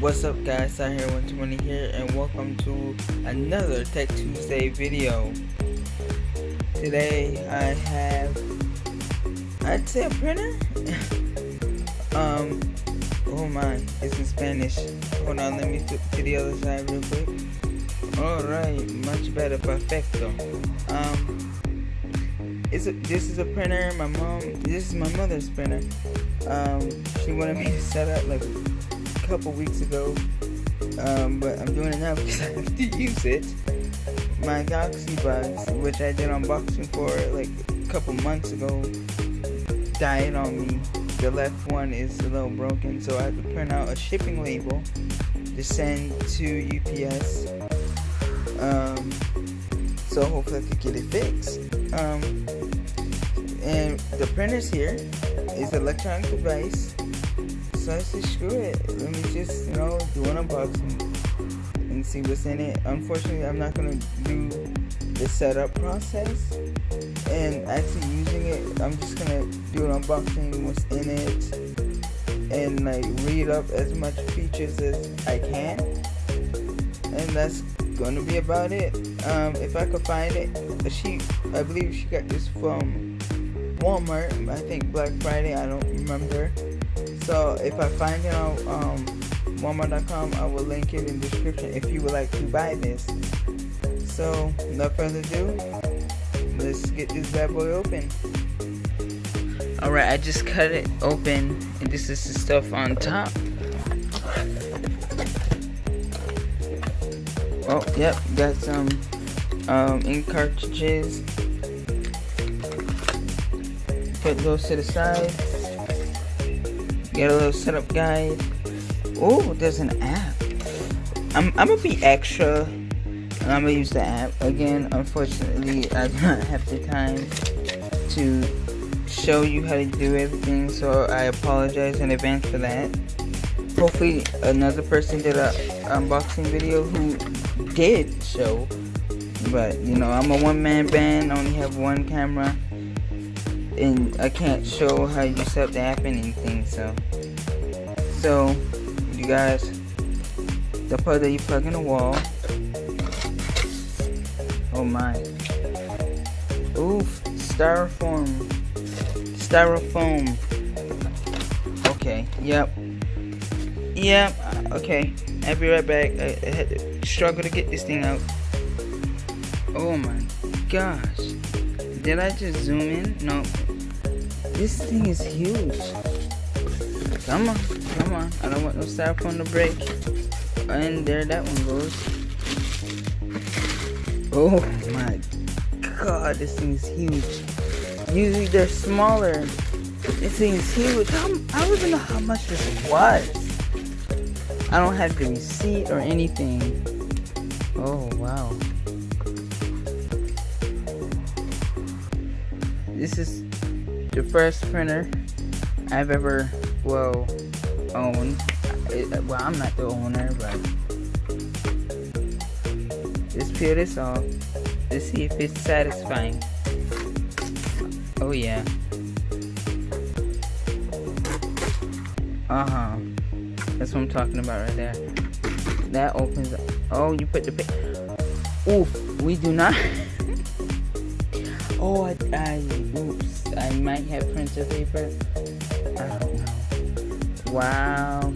What's up guys, Sahir120 here and welcome to another Tech Tuesday video. Today I have, I'd say a printer? Oh my, it's in Spanish. Hold on, let me flip to the other side real quick. Alright, much better, perfecto. This is a printer, this is my mother's printer. She wanted me to set up like a couple weeks ago, but I'm doing it now because I have to use it. My Galaxy Buds, which I did unboxing for like a couple months ago, died on me. The left one is a little broken, so I had to print out a shipping label to send to UPS. So hopefully I could get it fixed. And the printer's here. It's an electronic device. So I said, screw it. Let me just, do an unboxing and see what's in it. Unfortunately, I'm not gonna do the setup process and actually using it. I'm just gonna do an unboxing, what's in it, and like read up as much features as I can. And that's gonna be about it. If I could find it, I believe she got this from Walmart. I think Black Friday. I don't remember. So if I find it on Walmart.com, I will link it in the description if you would like to buy this. So without further ado, let's get this bad boy open. Alright, I just cut it open, and this is the stuff on top. Oh, yep, got some ink cartridges. Put those to the side. Get a little setup guide. Oh, there's an app. I'm gonna be extra, and I'm gonna use the app again. Unfortunately, I do not have the time to show you how to do everything, so I apologize in advance for that. Hopefully, another person did a unboxing video who did show, but I'm a one-man band. I only have one camera, and I can't show how you set up the app and anything. So you guys, the part that you plug in the wall. Oh my! Oof! Styrofoam. Okay. Yep. Okay. I'll be right back. I had to struggle to get this thing out. Oh my gosh! Did I just zoom in? No. This thing is huge. Come on. I don't want no styrofoam to break. And there that one goes. Oh my god, this thing is huge. Usually they're smaller. This thing is huge. I don't even know how much this was. I don't have the receipt or anything. Oh wow. This is the first printer I've ever, owned. Well, I'm not the owner, but let's peel this off. Let's see if it's satisfying. Oh yeah. That's what I'm talking about right there. That opens up. Oh, you put the oof, we do not. Oh, oops. I might have printer paper. I don't know. Wow.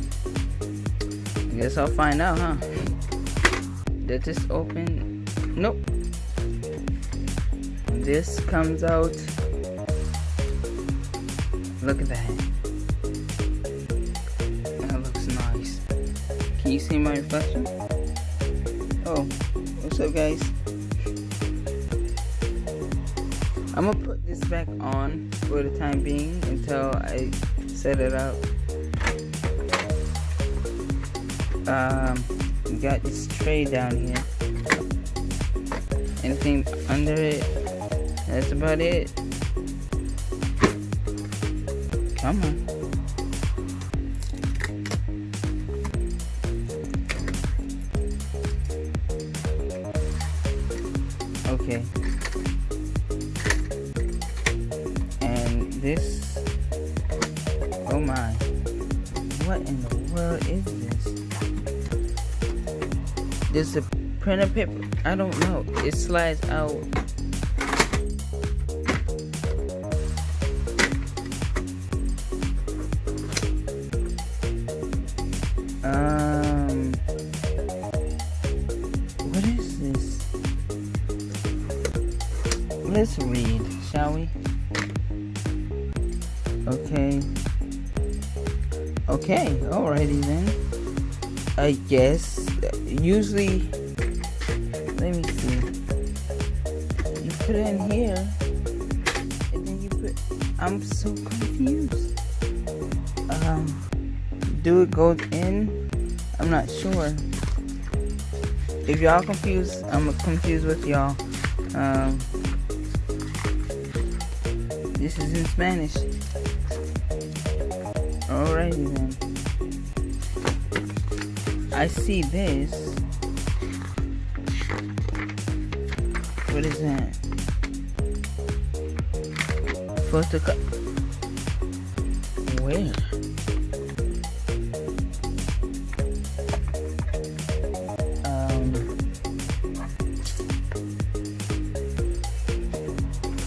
I guess I'll find out, huh? Did this open? Nope. This comes out. Look at that. That looks nice. Can you see my reflection? Oh, what's up, guys? I'm gonna put this back on for the time being until I set it up. We got this tray down here. Anything under it? That's about it. Come on. Okay. And this, oh my, what in the world is this? There's a printer paper. I don't know. It slides out. What is this? Let's read, shall we? Okay. Okay, alrighty then. I guess. Usually, let me see. You put it in here, and then you put. I'm so confused. Do it go in? I'm not sure. If y'all confused, I'm confused with y'all. This is in Spanish. Alrighty then. I see this. What is that? Where?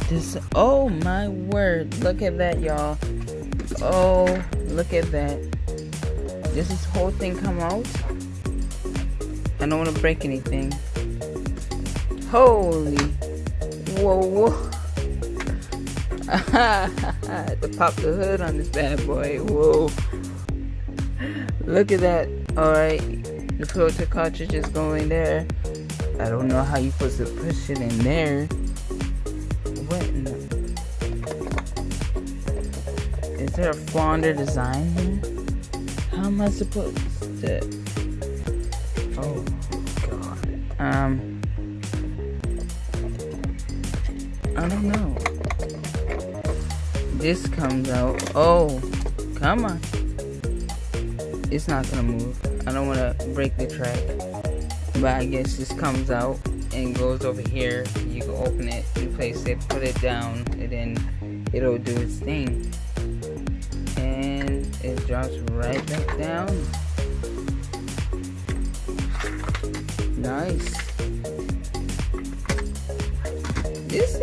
This. Oh my word! Look at that, y'all. Oh, look at that. Does this whole thing come out? I don't want to break anything. Holy. Whoa, whoa. To pop the hood on this bad boy. Whoa. Look at that. Alright. The filter cartridge is going there. I don't know how you're supposed to push it in there. What in the... Is there a flounder design here? How am I supposed to... Oh, God. I don't know. This comes out. Oh, come on. It's not gonna move. I don't want to break the track. But I guess this comes out and goes over here. You can open it, replace it, put it down, and then it'll do its thing. And it drops right back down. Nice. This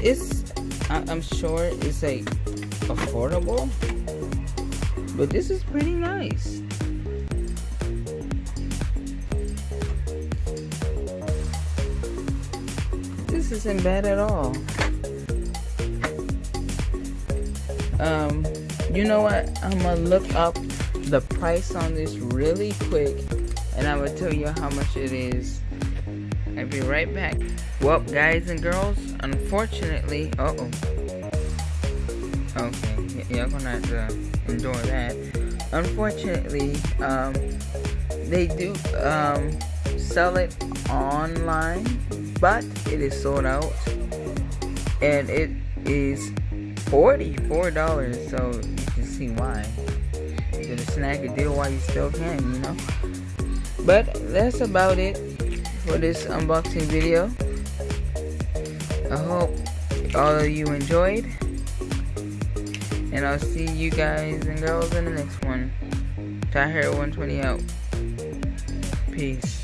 is, I'm sure it's like affordable, but this is pretty nice. This isn't bad at all. You know what? I'm gonna look up the price on this really quick, and I'm gonna tell you how much it is. I'll be right back. Well, guys and girls, unfortunately, okay, y'all gonna have to endure that. Unfortunately, they do sell it online, but it is sold out, and it is $44. So you can see why. You gotta snag a deal while you still can, you know. But that's about it for this unboxing video. I hope all of you enjoyed, and I'll see you guys and girls in the next one. Tahir 120 out. Peace.